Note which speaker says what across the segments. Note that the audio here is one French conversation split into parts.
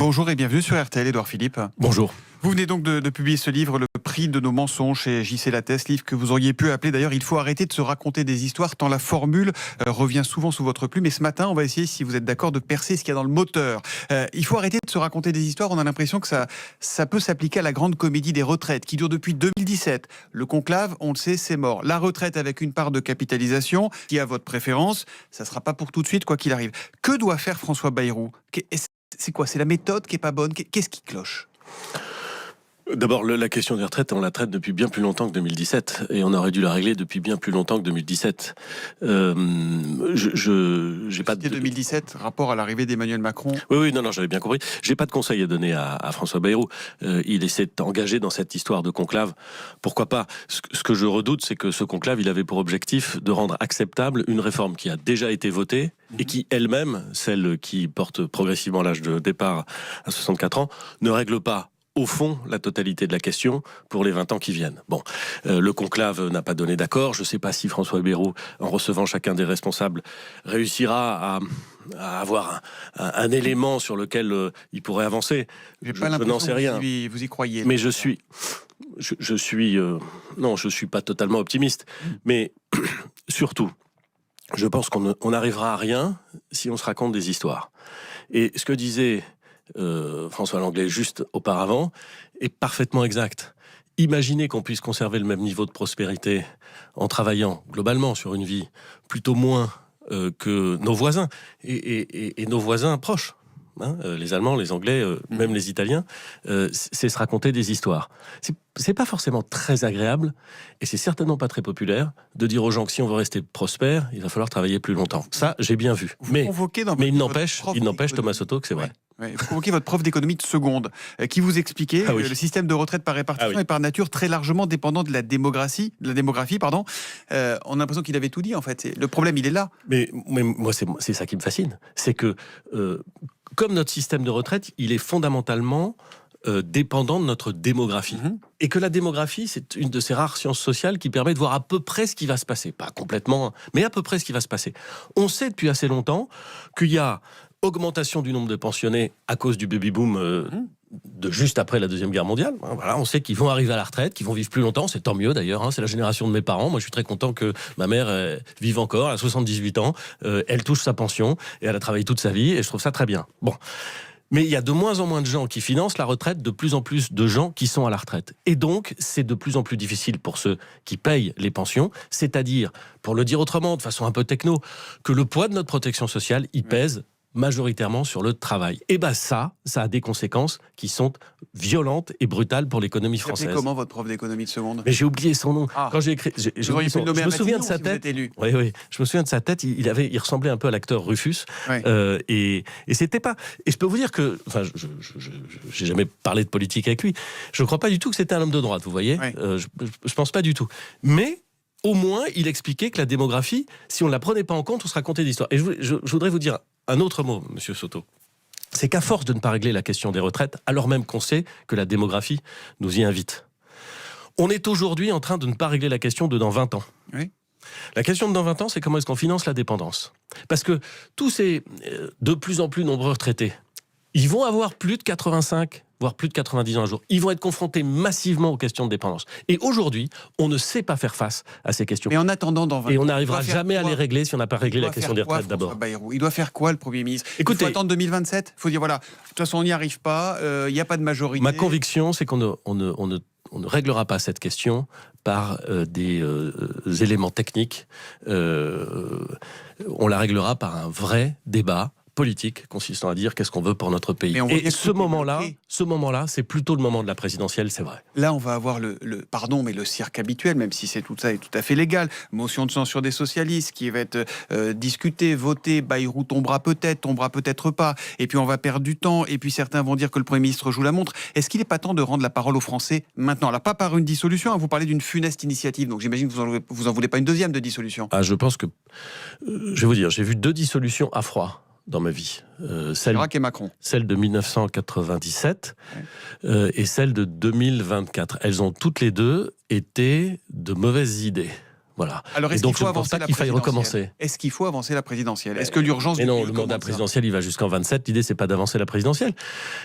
Speaker 1: Bonjour et bienvenue sur RTL, Édouard Philippe.
Speaker 2: Bonjour.
Speaker 1: Vous venez donc de publier ce livre, Le prix de nos mensonges, chez JC Lattès, livre que vous auriez pu appeler d'ailleurs « Il faut arrêter de se raconter des histoires » tant la formule revient souvent sous votre plume. Et ce matin, on va essayer, si vous êtes d'accord, de percer ce qu'il y a dans le moteur. Il faut arrêter de se raconter des histoires. On a l'impression que ça peut s'appliquer à la grande comédie des retraites qui dure depuis 2017. Le conclave, on le sait, c'est mort. La retraite avec une part de capitalisation qui a votre préférence, ça ne sera pas pour tout de suite, quoi qu'il arrive. Que doit faire François Bayrou ? C'est quoi ? C'est la méthode qui n'est pas bonne ? Qu'est-ce qui cloche ?
Speaker 2: D'abord, la question des retraites, on la traite depuis bien plus longtemps que 2017. Et on aurait dû la régler depuis bien plus longtemps que 2017. J'ai pas de...
Speaker 1: 2017, rapport à l'arrivée d'Emmanuel Macron.
Speaker 2: Oui, non, j'avais bien compris. J'ai pas de conseil à donner à François Bayrou. Il essaie d'engager dans cette histoire de conclave. Pourquoi pas ? Ce que je redoute, c'est que ce conclave, il avait pour objectif de rendre acceptable une réforme qui a déjà été votée et qui, elle-même, celle qui porte progressivement l'âge de départ à 64 ans, ne règle pas au fond, la totalité de la question pour les 20 ans qui viennent. Bon, le conclave n'a pas donné d'accord. Je ne sais pas si François Bayrou, en recevant chacun des responsables, réussira à avoir un élément sur lequel il pourrait avancer.
Speaker 1: Je
Speaker 2: n'en sais rien.
Speaker 1: Vous y croyez.
Speaker 2: Mais je suis pas totalement optimiste. Mais surtout, je pense qu'on n'arrivera à rien si on se raconte des histoires. Et ce que disait François Langlais juste auparavant est parfaitement exact. Imaginez qu'on puisse conserver le même niveau de prospérité en travaillant globalement sur une vie plutôt moins que nos voisins et nos voisins proches. Les Allemands, les Anglais, même les Italiens, c'est se raconter des histoires. C'est pas forcément très agréable et c'est certainement pas très populaire de dire aux gens que si on veut rester prospère, il va falloir travailler plus longtemps. Ça, j'ai bien vu. Mais il n'empêche, Thomas Soto, que c'est vrai.
Speaker 1: Ouais, vous convoquez votre prof d'économie de seconde qui vous expliquait que le système de retraite par répartition est par nature très largement dépendant de la démographie. On a l'impression qu'il avait tout dit en fait. Le problème, il est là.
Speaker 2: Mais moi, c'est ça qui me fascine. C'est que comme notre système de retraite, il est fondamentalement dépendant de notre démographie. Et que la démographie, c'est une de ces rares sciences sociales qui permet de voir à peu près ce qui va se passer. Pas complètement, mais à peu près ce qui va se passer. On sait depuis assez longtemps qu'il y a augmentation du nombre de pensionnés à cause du baby-boom de juste après la Deuxième Guerre mondiale. Voilà, on sait qu'ils vont arriver à la retraite, qu'ils vont vivre plus longtemps, c'est tant mieux d'ailleurs, c'est la génération de mes parents. Moi je suis très content que ma mère vive encore, elle a 78 ans, elle touche sa pension et elle a travaillé toute sa vie et je trouve ça très bien. Bon. Mais il y a de moins en moins de gens qui financent la retraite, de plus en plus de gens qui sont à la retraite. Et donc, c'est de plus en plus difficile pour ceux qui payent les pensions, c'est-à-dire, pour le dire autrement, de façon un peu techno, que le poids de notre protection sociale, il pèse majoritairement sur le travail. Et ça a des conséquences qui sont violentes et brutales pour l'économie française.
Speaker 1: Vous comment votre prof d'économie de seconde ?
Speaker 2: Mais j'ai oublié son nom. Quand j'ai écrit, je me souviens de sa tête. Oui, je me souviens de sa tête. Il ressemblait un peu à l'acteur Rufus. Et c'était pas. Et je peux vous dire que, enfin, j'ai jamais parlé de politique avec lui. Je ne crois pas du tout que c'était un homme de droite. Vous voyez, je pense pas du tout. Mais au moins, il expliquait que la démographie, si on ne la prenait pas en compte, on se racontait des histoires. Et je voudrais vous dire un autre mot, monsieur Soto. C'est qu'à force de ne pas régler la question des retraites, alors même qu'on sait que la démographie nous y invite, on est aujourd'hui en train de ne pas régler la question de dans 20 ans. Oui. La question de dans 20 ans, c'est comment est-ce qu'on finance la dépendance. Parce que tous ces de plus en plus nombreux retraités, ils vont avoir plus de 85, voire plus de 90 ans un jour. Ils vont être confrontés massivement aux questions de dépendance. Et aujourd'hui, on ne sait pas faire face à ces questions.
Speaker 1: Mais en attendant, dans 20 ans...
Speaker 2: Et on n'arrivera jamais à les régler si on n'a pas réglé la question des retraites d'abord.
Speaker 1: Il doit faire quoi, le Premier ministre ? Écoutez, il faut attendre 2027 ? Il faut dire, voilà, de toute façon, on n'y arrive pas, il n'y a pas de majorité.
Speaker 2: Ma conviction, c'est qu'on ne réglera pas cette question par des éléments techniques. On la réglera par un vrai débat politique consistant à dire qu'est-ce qu'on veut pour notre pays. Et ce moment-là, c'est plutôt le moment de la présidentielle, c'est vrai.
Speaker 1: Là, on va avoir le cirque habituel, même si tout ça est tout à fait légal. Motion de censure des socialistes qui va être discutée, votée. Bayrou tombera peut-être pas. Et puis on va perdre du temps. Et puis certains vont dire que le Premier ministre joue la montre. Est-ce qu'il n'est pas temps de rendre la parole aux Français maintenant ? Là, pas par une dissolution. Vous parlez d'une funeste initiative. Donc j'imagine que vous en voulez pas une deuxième de dissolution.
Speaker 2: Je pense que, je vais vous dire, j'ai vu 2 dissolutions à froid dans ma vie.
Speaker 1: Chirac et Macron.
Speaker 2: Celle de 1997 et celle de 2024. Elles ont toutes les deux été de mauvaises idées. Voilà.
Speaker 1: Alors,
Speaker 2: et
Speaker 1: est-ce
Speaker 2: donc,
Speaker 1: qu'il faut
Speaker 2: je ne pense
Speaker 1: avancer
Speaker 2: pas
Speaker 1: la
Speaker 2: qu'il faille
Speaker 1: présidentielle
Speaker 2: recommencer.
Speaker 1: Est-ce qu'il faut avancer la présidentielle? Est-ce que l'urgence
Speaker 2: Mais
Speaker 1: du
Speaker 2: non,
Speaker 1: pays
Speaker 2: le
Speaker 1: commande
Speaker 2: mandat
Speaker 1: ça
Speaker 2: présidentiel, il va jusqu'en 27. L'idée, c'est pas d'avancer la présidentielle.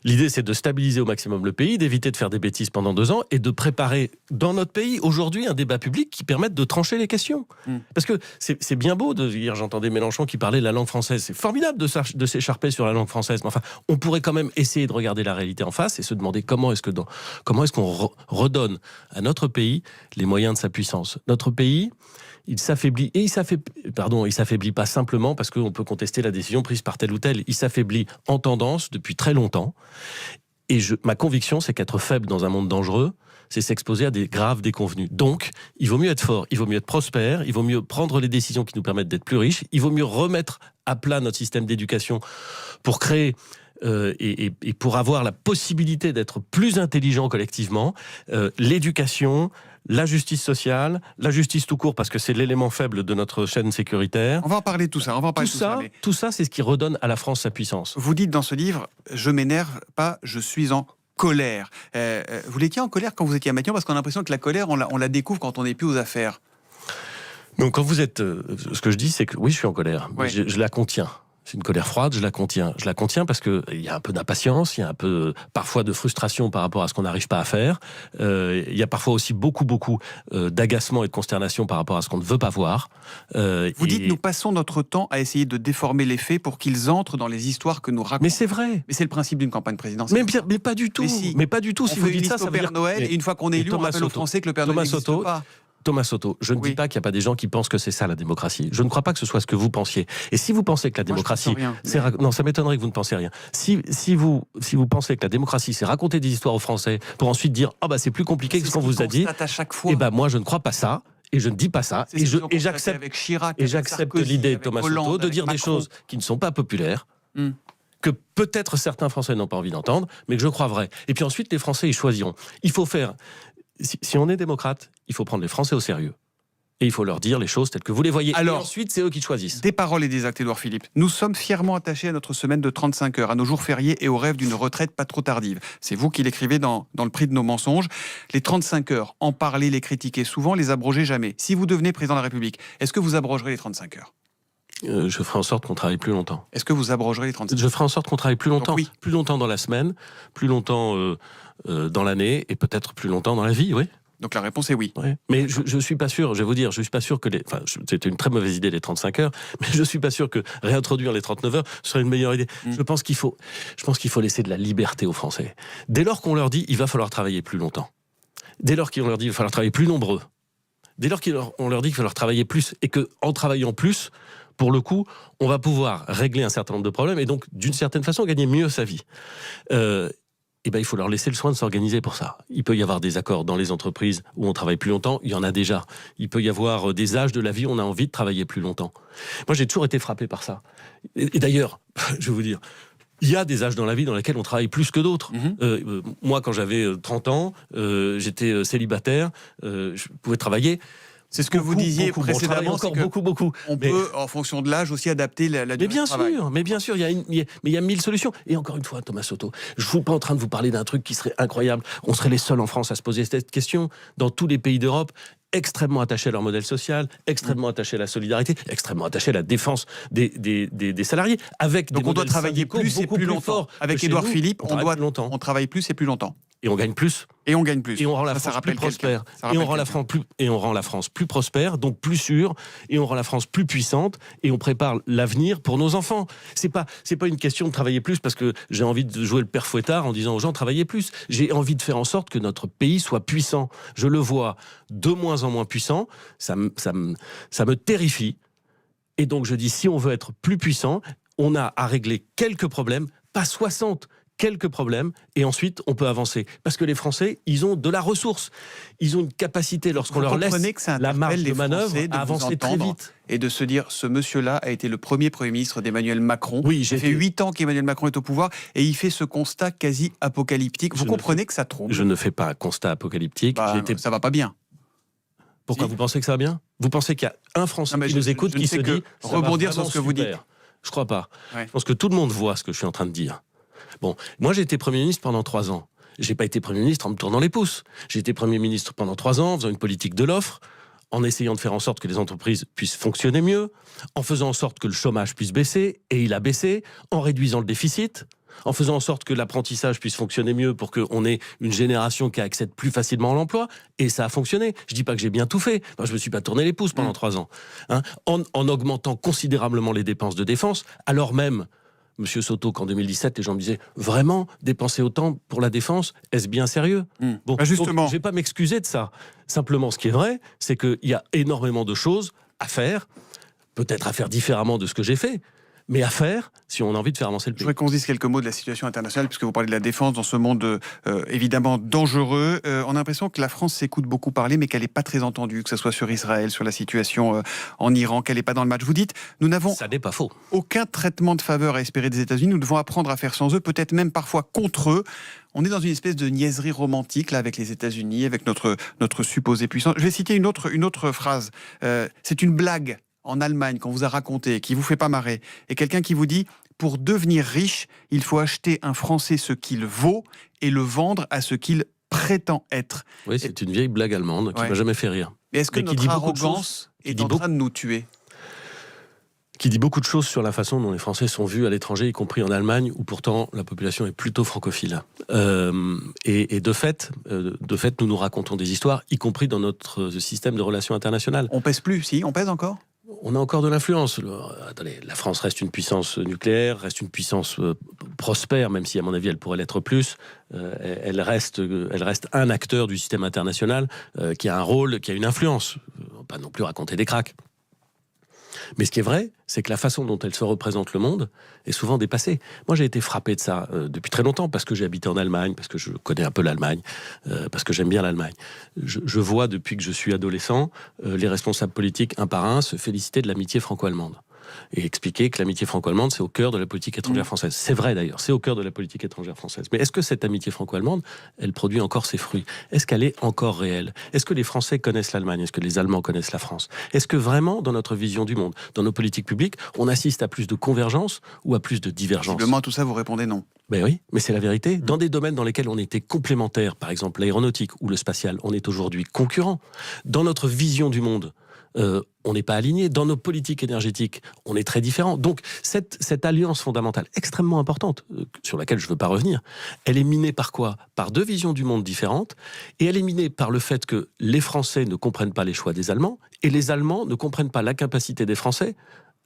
Speaker 2: L'idée, c'est de stabiliser au maximum le pays, d'éviter de faire des bêtises pendant 2 ans et de préparer dans notre pays, aujourd'hui, un débat public qui permette de trancher les questions. Parce que c'est bien beau de dire, j'entendais Mélenchon qui parlait la langue française. C'est formidable de s'écharper sur la langue française. Mais enfin, on pourrait quand même essayer de regarder la réalité en face et se demander comment est-ce qu'on redonne à notre pays les moyens de sa puissance. Notre pays, il s'affaiblit, et il s'affaiblit pas simplement parce qu'on peut contester la décision prise par tel ou tel. Il s'affaiblit en tendance depuis très longtemps. Et ma conviction, c'est qu'être faible dans un monde dangereux, c'est s'exposer à des graves déconvenues. Donc, il vaut mieux être fort, il vaut mieux être prospère, il vaut mieux prendre les décisions qui nous permettent d'être plus riches, il vaut mieux remettre à plat notre système d'éducation pour créer et pour avoir la possibilité d'être plus intelligent collectivement, l'éducation, la justice sociale, la justice tout court, parce que c'est l'élément faible de notre chaîne sécuritaire.
Speaker 1: On va en parler de tout ça.
Speaker 2: Tout ça, c'est ce qui redonne à la France sa puissance.
Speaker 1: Vous dites dans ce livre, je m'énerve pas, je suis en colère. Vous l'étiez en colère quand vous étiez à Matignon, parce qu'on a l'impression que la colère, on la découvre quand on n'est plus aux affaires.
Speaker 2: Donc quand vous êtes... ce que je dis, c'est que oui, je suis en colère, mais je la contiens. C'est une colère froide, je la contiens. Je la contiens parce qu'il y a un peu d'impatience, il y a un peu parfois de frustration par rapport à ce qu'on n'arrive pas à faire. Il y a parfois aussi beaucoup d'agacement et de consternation par rapport à ce qu'on ne veut pas voir.
Speaker 1: Vous dites, nous passons notre temps à essayer de déformer les faits pour qu'ils entrent dans les histoires que nous racontons.
Speaker 2: Mais c'est vrai.
Speaker 1: Mais c'est le principe d'une campagne présidentielle.
Speaker 2: Mais pas du tout. Mais pas du tout.
Speaker 1: Si vous dites ça, ça veut dire Noël, et une fois qu'on est élu, on rappelle aux Français que le Père Noël n'existe pas.
Speaker 2: Thomas Soto, je ne dis pas qu'il n'y a pas des gens qui pensent que c'est ça la démocratie. Je ne crois pas que ce soit ce que vous pensiez. Et si vous pensez que la démocratie... Non, ça m'étonnerait que vous ne pensiez rien. Si vous pensez que la démocratie, c'est raconter des histoires aux Français pour ensuite dire « Ah bah c'est plus compliqué que ce qu'on vous a dit », eh ben moi je ne crois pas ça. Et je ne dis pas ça. Et j'accepte l'idée de Thomas Soto de dire des choses qui ne sont pas populaires, que peut-être certains Français n'ont pas envie d'entendre, mais que je crois vrai. Et puis ensuite, les Français, ils choisiront. Il faut faire... Si on est démocrate, il faut prendre les Français au sérieux. Et il faut leur dire les choses telles que vous les voyez.
Speaker 1: Alors,
Speaker 2: et ensuite, c'est eux qui choisissent.
Speaker 1: Des paroles et des actes, Édouard Philippe. Nous sommes fièrement attachés à notre semaine de 35 heures, à nos jours fériés et au rêve d'une retraite pas trop tardive. C'est vous qui l'écrivez dans le prix de nos mensonges. Les 35 heures, en parler, les critiquer souvent, les abroger jamais. Si vous devenez président de la République, est-ce que vous abrogerez les 35 heures ?
Speaker 2: Je ferai en sorte qu'on travaille plus longtemps.
Speaker 1: Est-ce que vous abrogerez les 35 heures ?
Speaker 2: Je ferai en sorte qu'on travaille plus longtemps.
Speaker 1: Donc, oui.
Speaker 2: Plus longtemps dans la semaine, plus longtemps dans l'année et peut-être plus longtemps dans la vie, oui.
Speaker 1: Donc la réponse est oui.
Speaker 2: Ouais. Mais je suis pas sûr, je vais vous dire, je suis pas sûr que c'était une très mauvaise idée les 35 heures, mais je suis pas sûr que réintroduire les 39 heures serait une meilleure idée. Je pense qu'il faut laisser de la liberté aux Français. Dès lors qu'on leur dit, il va falloir travailler plus longtemps. Dès lors qu'on leur dit, il va falloir travailler plus nombreux. Dès lors qu'on leur dit qu'il va falloir travailler plus et qu'en travaillant plus, pour le coup, on va pouvoir régler un certain nombre de problèmes et donc, d'une certaine façon, gagner mieux sa vie. Eh ben, il faut leur laisser le soin de s'organiser pour ça. Il peut y avoir des accords dans les entreprises où on travaille plus longtemps, il y en a déjà. Il peut y avoir des âges de la vie où on a envie de travailler plus longtemps. Moi, j'ai toujours été frappé par ça. Et d'ailleurs, je vais vous dire, il y a des âges dans la vie dans lesquels on travaille plus que d'autres. Moi, quand j'avais 30 ans, j'étais célibataire, je pouvais travailler.
Speaker 1: C'est ce que vous disiez précédemment.
Speaker 2: Beaucoup.
Speaker 1: On peut, en fonction de l'âge, aussi adapter la durée de travail.
Speaker 2: Mais bien sûr, il y a 1000 solutions. Et encore une fois, Thomas Soto, je ne suis pas en train de vous parler d'un truc qui serait incroyable. On serait les seuls en France à se poser cette question. Dans tous les pays d'Europe, extrêmement attachés à leur modèle social, extrêmement attachés à la solidarité, extrêmement attachés à la défense des salariés.
Speaker 1: Donc on doit travailler plus et plus longtemps. Avec Édouard Philippe, on travaille plus et plus longtemps.
Speaker 2: Et on gagne plus.
Speaker 1: Et on gagne plus.
Speaker 2: Et on rend la France plus prospère. Et on rend la France plus prospère, donc plus sûre. Et on rend la France plus puissante. Et on prépare l'avenir pour nos enfants. C'est pas une question de travailler plus parce que j'ai envie de jouer le père Fouettard en disant aux gens travaillez plus. J'ai envie de faire en sorte que notre pays soit puissant. Je le vois de moins en moins puissant. Ça me terrifie. Et donc je dis si on veut être plus puissant, on a à régler quelques problèmes, pas 60. Quelques problèmes, et ensuite on peut avancer. Parce que les Français, ils ont de la ressource. Ils ont une capacité, lorsqu'on leur laisse la marge de manœuvre, à avancer très vite.
Speaker 1: Et de se dire, ce monsieur-là a été le premier Premier ministre d'Emmanuel Macron.
Speaker 2: Oui,
Speaker 1: ça fait 8 ans qu'Emmanuel Macron est au pouvoir, et il fait ce constat quasi apocalyptique. Vous comprenez que ça trompe.
Speaker 2: Je ne fais pas un constat apocalyptique.
Speaker 1: Ça va pas bien.
Speaker 2: Pourquoi vous pensez que ça va bien ? Vous pensez qu'il y a un Français qui nous écoute qui se dit...
Speaker 1: Rebondir sur ce que vous dites.
Speaker 2: Je crois pas. Ouais. Je pense que tout le monde voit ce que je suis en train de dire. Bon, moi j'ai été Premier ministre pendant 3 ans. J'ai pas été Premier ministre en me tournant les pouces. J'ai été Premier ministre pendant 3 ans en faisant une politique de l'offre, en essayant de faire en sorte que les entreprises puissent fonctionner mieux, en faisant en sorte que le chômage puisse baisser, et il a baissé, en réduisant le déficit, en faisant en sorte que l'apprentissage puisse fonctionner mieux pour qu'on ait une génération qui accède plus facilement à l'emploi, et ça a fonctionné. Je ne dis pas que j'ai bien tout fait, enfin, je ne me suis pas tourné les pouces pendant 3 ans. Hein, en augmentant considérablement les dépenses de défense, alors même, Monsieur Soto, qu'en 2017, les gens me disaient « Vraiment, dépenser autant pour la défense, est-ce bien sérieux ?» Bon,
Speaker 1: justement.
Speaker 2: je ne vais pas m'excuser de ça. Simplement, ce qui est vrai, c'est qu'il y a énormément de choses à faire, peut-être à faire différemment de ce que j'ai fait, mais à faire si on a envie de faire avancer le pays.
Speaker 1: Je voudrais qu'on se dise quelques mots de la situation internationale, puisque vous parlez de la défense dans ce monde évidemment dangereux. On a l'impression que la France s'écoute beaucoup parler, mais qu'elle n'est pas très entendue, que ce soit sur Israël, sur la situation en Iran, qu'elle n'est pas dans le match. Vous dites, nous n'avons
Speaker 2: ça n'est pas faux.
Speaker 1: Aucun traitement de faveur à espérer des États-Unis. Nous devons apprendre à faire sans eux, peut-être même parfois contre eux. On est dans une espèce de niaiserie romantique là, avec les États-Unis, avec notre supposée puissance. Je vais citer une autre phrase. C'est une blague en Allemagne qu'on vous a raconté, qui vous fait pas marrer, et quelqu'un qui vous dit « Pour devenir riche, il faut acheter un Français ce qu'il vaut et le vendre à ce qu'il prétend être. »
Speaker 2: Oui, c'est une vieille blague allemande qui m'a jamais fait rire.
Speaker 1: Mais est-ce que notre arrogance est en train de nous tuer ?
Speaker 2: Qui dit beaucoup de choses sur la façon dont les Français sont vus à l'étranger, y compris en Allemagne, où pourtant la population est plutôt francophile. Et de fait, nous nous racontons des histoires, y compris dans notre système de relations internationales.
Speaker 1: On pèse plus, si ? On pèse encore ?
Speaker 2: On a encore de l'influence. Attendez, la France reste une puissance nucléaire, reste une puissance prospère, même si à mon avis elle pourrait l'être plus. Elle reste un acteur du système international qui a un rôle, qui a une influence. On ne va pas non plus raconter des cracks. Mais ce qui est vrai, c'est que la façon dont elle se représente le monde est souvent dépassée. Moi, j'ai été frappé de ça depuis très longtemps, parce que j'ai habité en Allemagne, parce que je connais un peu l'Allemagne, parce que j'aime bien l'Allemagne. Je vois, depuis que je suis adolescent, les responsables politiques, un par un, se féliciter de l'amitié franco-allemande. Et expliquer que l'amitié franco-allemande, c'est au cœur de la politique étrangère française. C'est vrai d'ailleurs, c'est au cœur de la politique étrangère française. Mais est-ce que cette amitié franco-allemande, elle produit encore ses fruits ? Est-ce qu'elle est encore réelle ? Est-ce que les Français connaissent l'Allemagne ? Est-ce que les Allemands connaissent la France ? Est-ce que vraiment, dans notre vision du monde, dans nos politiques publiques, on assiste à plus de convergence ou à plus de divergence ?
Speaker 1: Visiblement, tout ça, vous répondez non.
Speaker 2: Ben oui, mais c'est la vérité. Dans des domaines dans lesquels on était complémentaires, par exemple l'aéronautique ou le spatial, on est aujourd'hui concurrents. Dans notre vision du monde, on n'est pas aligné. Dans nos politiques énergétiques, on est très différents. Donc, cette alliance fondamentale, extrêmement importante, sur laquelle je ne veux pas revenir, elle est minée par quoi ? Par deux visions du monde différentes, et elle est minée par le fait que les Français ne comprennent pas les choix des Allemands, et les Allemands ne comprennent pas la capacité des Français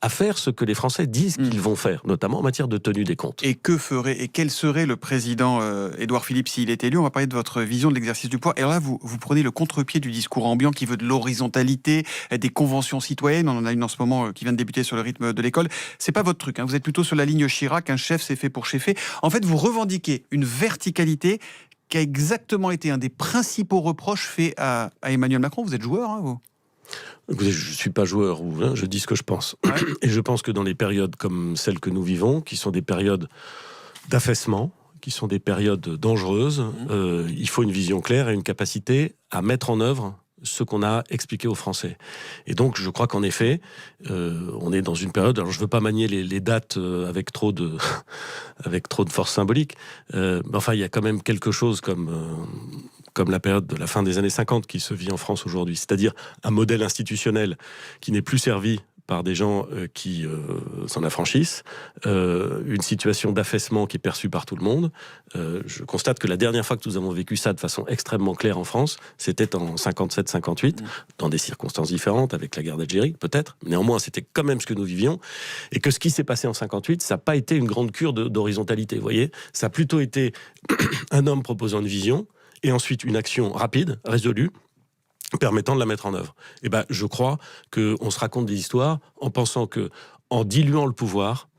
Speaker 2: à faire ce que les Français disent qu'ils vont faire, notamment en matière de tenue des comptes.
Speaker 1: Et quel serait le président Édouard Philippe s'il est élu ? On va parler de votre vision de l'exercice du pouvoir. Et alors là, vous prenez le contre-pied du discours ambiant qui veut de l'horizontalité, des conventions citoyennes. On en a une en ce moment qui vient de débuter sur le rythme de l'école. C'est pas votre truc. Vous êtes plutôt sur la ligne Chirac. Un chef, c'est fait pour cheffer. En fait, vous revendiquez une verticalité qui a exactement été un des principaux reproches faits à Emmanuel Macron. Vous êtes joueur, vous ?
Speaker 2: Écoutez, je ne suis pas joueur, je dis ce que je pense. Ouais. Et je pense que dans les périodes comme celles que nous vivons, qui sont des périodes d'affaissement, qui sont des périodes dangereuses, il faut une vision claire et une capacité à mettre en œuvre ce qu'on a expliqué aux Français. Et donc, je crois qu'en effet, on est dans une période... Alors, je ne veux pas manier les dates avec trop de force symbolique, mais enfin, il y a quand même quelque chose comme la période de la fin des années 50 qui se vit en France aujourd'hui. C'est-à-dire un modèle institutionnel qui n'est plus servi par des gens qui s'en affranchissent, une situation d'affaissement qui est perçue par tout le monde. Je constate que la dernière fois que nous avons vécu ça de façon extrêmement claire en France, c'était en 57-58, dans des circonstances différentes, avec la guerre d'Algérie, peut-être. Néanmoins, c'était quand même ce que nous vivions. Et que ce qui s'est passé en 58, ça n'a pas été une grande cure d'horizontalité, vous voyez. Ça a plutôt été un homme proposant une vision, et ensuite une action rapide, résolue, permettant de la mettre en œuvre. Et ben, je crois qu'on se raconte des histoires en pensant que, en diluant le pouvoir,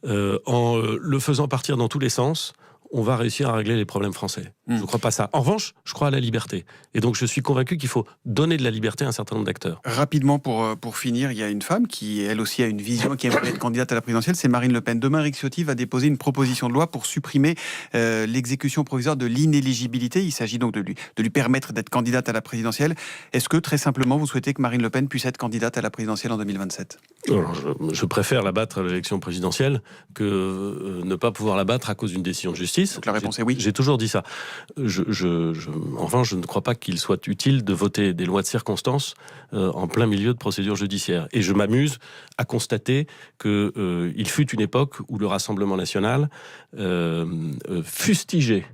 Speaker 2: en le faisant partir dans tous les sens, on va réussir à régler les problèmes français. Je ne crois pas ça. En revanche, je crois à la liberté. Et donc, je suis convaincu qu'il faut donner de la liberté à un certain nombre d'acteurs.
Speaker 1: Rapidement, pour finir, il y a une femme qui, elle aussi, a une vision, qui aimerait être candidate à la présidentielle, c'est Marine Le Pen. Demain, Éric Ciotti va déposer une proposition de loi pour supprimer l'exécution provisoire de l'inéligibilité. Il s'agit donc de lui permettre d'être candidate à la présidentielle. Est-ce que, très simplement, vous souhaitez que Marine Le Pen puisse être candidate à la présidentielle en 2027 ?
Speaker 2: Alors, je préfère la battre à l'élection présidentielle que ne pas pouvoir la battre à cause d'une décision de justice.
Speaker 1: Donc la réponse est oui.
Speaker 2: J'ai toujours dit ça. En revanche, je ne crois pas qu'il soit utile de voter des lois de circonstance en plein milieu de procédures judiciaires. Et je m'amuse à constater qu'il fut une époque où le Rassemblement national fustigeait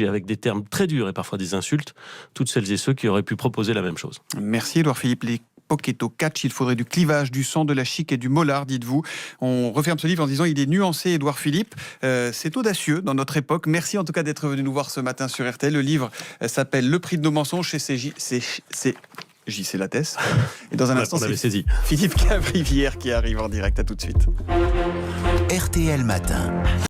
Speaker 2: avec des termes très durs et parfois des insultes toutes celles et ceux qui auraient pu proposer la même chose.
Speaker 1: Merci Édouard Philippe. L'époque est au catch, il faudrait du clivage, du sang, de la chic et du mollard, dites-vous. On referme ce livre en disant il est nuancé, Édouard Philippe. C'est audacieux dans notre époque. Merci en tout cas d'être venu nous voir ce matin sur RTL. Le livre s'appelle Le prix de nos mensonges, c'est J.C. Lattès. Et dans un instant, c'est Philippe Cavrivière qui arrive en direct. À tout de suite.
Speaker 3: RTL Matin.